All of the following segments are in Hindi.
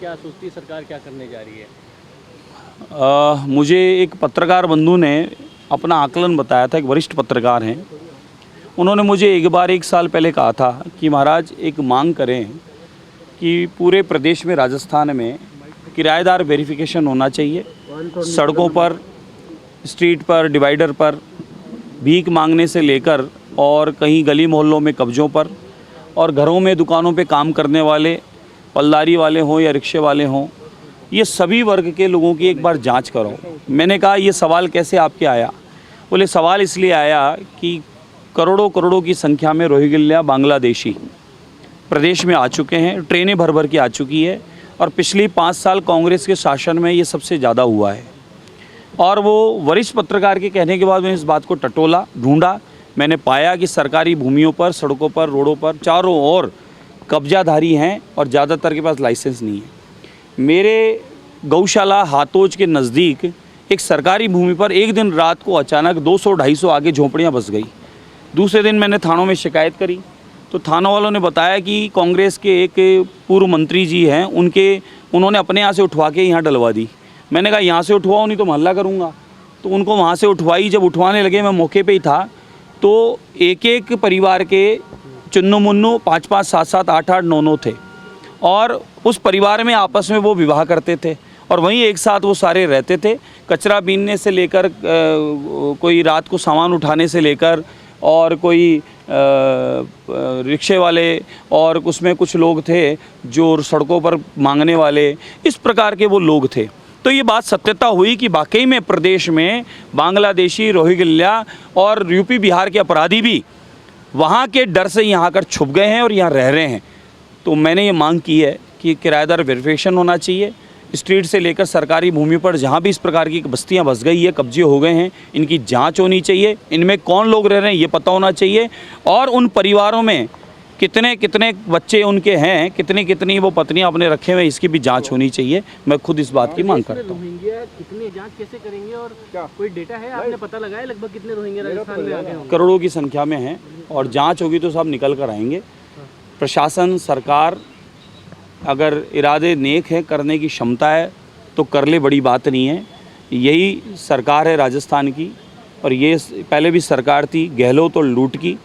क्या सोचती है सरकार, क्या करने जा रही है? मुझे एक पत्रकार बंधु ने अपना आकलन बताया था, एक वरिष्ठ पत्रकार हैं। उन्होंने मुझे एक साल पहले कहा था कि महाराज एक मांग करें कि पूरे प्रदेश में, राजस्थान में किराएदार वेरिफिकेशन होना चाहिए। सड़कों पर, स्ट्रीट पर, डिवाइडर पर भीख मांगने से लेकर और कहीं गली मोहल्लों में कब्ज़ों पर, और घरों में, दुकानों पे काम करने वाले पलदारी वाले हों या रिक्शे वाले हों, ये सभी वर्ग के लोगों की एक बार जांच करो। मैंने कहा ये सवाल कैसे आपके आया? बोले सवाल इसलिए आया कि करोड़ों करोड़ों की संख्या में रोहिंग्या बांग्लादेशी प्रदेश में आ चुके हैं, ट्रेनें भर भर के आ चुकी है, और पिछली 5 साल कांग्रेस के शासन में ये सबसे ज़्यादा हुआ है। और वो वरिष्ठ पत्रकार के कहने के बाद मैंने इस बात को टटोला, ढूंढा। मैंने पाया कि सरकारी भूमियों पर, सड़कों पर, रोडों पर चारों ओर कब्जाधारी हैं और ज़्यादातर के पास लाइसेंस नहीं है। मेरे गौशाला हाथोज के नज़दीक एक सरकारी भूमि पर एक दिन रात को अचानक 200-250 आगे झोंपड़ियाँ बस गई। दूसरे दिन मैंने थानों में शिकायत करी तो थानों वालों ने बताया कि कांग्रेस के एक पूर्व मंत्री जी हैं, उन्होंने अपने यहाँ से उठवा के यहाँ डलवा दी। मैंने कहा यहाँ से उठवाओ, नहीं तो मोहल्ला करूँगा। तो उनको वहाँ से उठवाई। जब उठवाने लगे, मैं मौके पे ही था, तो एक एक परिवार के चुन्नू मुन्नू 5-5, 7-7, 8-8, 9-9 थे, और उस परिवार में आपस में वो विवाह करते थे और वहीं एक साथ वो सारे रहते थे। कचरा बीनने से लेकर कोई रात को सामान उठाने से लेकर, और कोई रिक्शे वाले, और उसमें कुछ लोग थे जो सड़कों पर मांगने वाले, इस प्रकार के वो लोग थे। तो ये बात सत्यता हुई कि वाकई में प्रदेश में बांग्लादेशी, रोहिंग्या और यूपी बिहार के अपराधी भी वहाँ के डर से यहाँ आकर छुप गए हैं और यहाँ रह रहे हैं। तो मैंने ये मांग की है कि किराएदार वेरिफिकेशन होना चाहिए। स्ट्रीट से लेकर सरकारी भूमि पर जहाँ भी इस प्रकार की बस्तियाँ बस गई है, कब्जे हो गए हैं, इनकी जांच होनी चाहिए। इनमें कौन लोग रह रहे हैं ये पता होना चाहिए, और उन परिवारों में कितने कितने बच्चे उनके हैं, कितनी कितनी वो पत्नियां अपने रखे हुए, इसकी भी जांच होनी चाहिए। मैं खुद इस बात की मांग करता हूँ। रोहिंग्या कितने जांच कैसे करेंगे, और कोई डेटा है, आपने पता लगाया लगभग कितने रोहिंग्या राजस्थान में आ गए होंगे? करोड़ों की संख्या में हैं, और जांच होगी तो सब निकल कर आएंगे। प्रशासन, सरकार अगर इरादे नेक है, करने की क्षमता है तो कर ले, बड़ी बात नहीं है। यही सरकार है राजस्थान की, और ये पहले भी सरकार थी गहलोत और लूट की,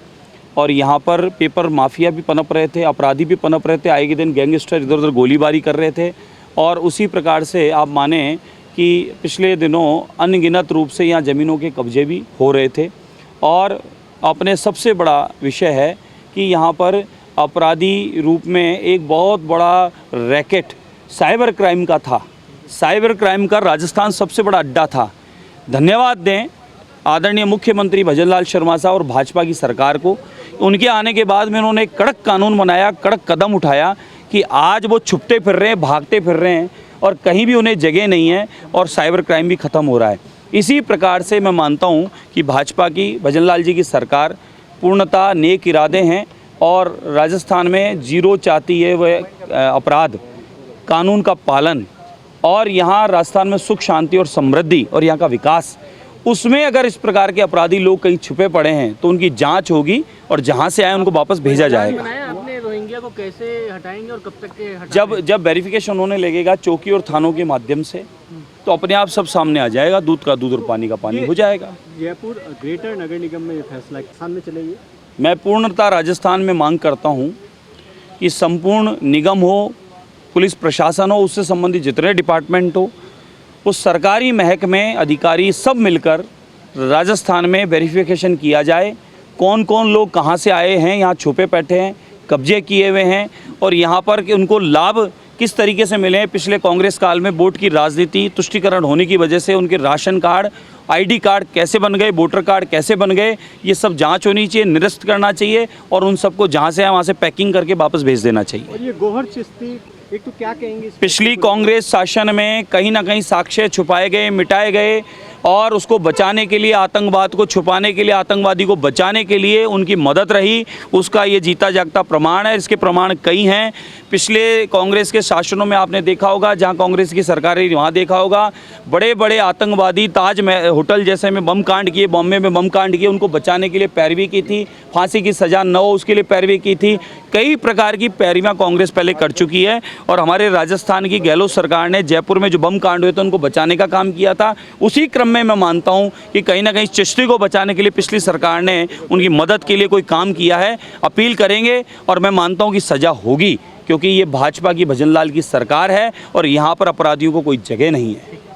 और यहाँ पर पेपर माफिया भी पनप रहे थे, अपराधी भी पनप रहे थे, आए के दिन गैंगस्टर इधर उधर गोलीबारी कर रहे थे। और उसी प्रकार से आप माने कि पिछले दिनों अनगिनत रूप से यहाँ ज़मीनों के कब्जे भी हो रहे थे। और अपने सबसे बड़ा विषय है कि यहाँ पर अपराधी रूप में एक बहुत बड़ा रैकेट साइबर क्राइम का था। साइबर क्राइम का राजस्थान सबसे बड़ा अड्डा था। धन्यवाद दें आदरणीय मुख्यमंत्री भजनलाल शर्मा साहब और भाजपा की सरकार को। उनके आने के बाद में उन्होंने कड़क कानून बनाया, कड़क कदम उठाया कि आज वो छुपते फिर रहे हैं, भागते फिर रहे हैं, और कहीं भी उन्हें जगह नहीं है, और साइबर क्राइम भी ख़त्म हो रहा है। इसी प्रकार से मैं मानता हूँ कि भाजपा की, भजनलाल जी की सरकार पूर्णतः नेक इरादे हैं, और राजस्थान में जीरो चाहती है वह अपराध, कानून का पालन, और यहाँ राजस्थान में सुख शांति और समृद्धि और यहाँ का विकास। उसमें अगर इस प्रकार के अपराधी लोग कहीं छुपे पड़े हैं तो उनकी जांच होगी, और जहाँ से आए उनको वापस भेजा जाएगा। आपने रोहिंग्या को कैसे हटाएंगे और कब तक के हटाएंगे? जब वेरिफिकेशन होने लगेगा चौकी और थानों के माध्यम से, तो अपने आप सब सामने आ जाएगा। दूध का दूध और पानी का पानी हो जाएगा। जयपुर ग्रेटर नगर निगम में ये फैसला किसान में चलेगी। मैं पूर्णतः राजस्थान में मांग करता हूँ कि संपूर्ण निगम हो, पुलिस प्रशासन हो, उससे संबंधित जितने डिपार्टमेंट हो, उस सरकारी महकमे अधिकारी सब मिलकर राजस्थान में वेरिफिकेशन किया जाए। कौन कौन लोग कहाँ से आए हैं, यहाँ छुपे बैठे हैं, कब्जे किए हुए हैं, और यहाँ पर कि उनको लाभ किस तरीके से मिले। पिछले कांग्रेस काल में वोट की राजनीति, तुष्टीकरण होने की वजह से उनके राशन कार्ड, आईडी कार्ड कैसे बन गए, वोटर कार्ड कैसे बन गए, ये सब जांच होनी चाहिए, निरस्त करना चाहिए, और उन सबको जहाँ से आए वहाँ से पैकिंग करके वापस भेज देना चाहिए। और ये गोहर चिश्ती, एक तो क्या कहेंगे? पिछली कांग्रेस शासन में कहीं ना कहीं साक्ष्य छुपाए गए, मिटाए गए, और उसको बचाने के लिए, आतंकवाद को छुपाने के लिए, आतंकवादी को बचाने के लिए उनकी मदद रही, उसका ये जीता जागता प्रमाण है। इसके प्रमाण कई हैं। पिछले कांग्रेस के शासनों में आपने देखा होगा, जहां कांग्रेस की सरकार रही वहाँ देखा होगा, बड़े बड़े आतंकवादी ताज होटल जैसे में बम कांड किए, बॉम्बे में बम कांड किए, उनको बचाने के लिए पैरवी की थी, फांसी की सज़ा न हो उसके लिए पैरवी की थी। कई प्रकार की पैरवियाँ कांग्रेस पहले कर चुकी है और हमारे राजस्थान की गहलोत सरकार ने जयपुर में जो बम कांड हुए थे उनको बचाने का काम किया था। उसी क्रम में मैं मानता हूं कि कहीं ना कहीं चिश्ती को बचाने के लिए पिछली सरकार ने उनकी मदद के लिए कोई काम किया है। अपील करेंगे और मैं मानता हूं कि सज़ा होगी, क्योंकि ये भाजपा की भजन लाल की सरकार है और यहाँ पर अपराधियों को कोई जगह नहीं है।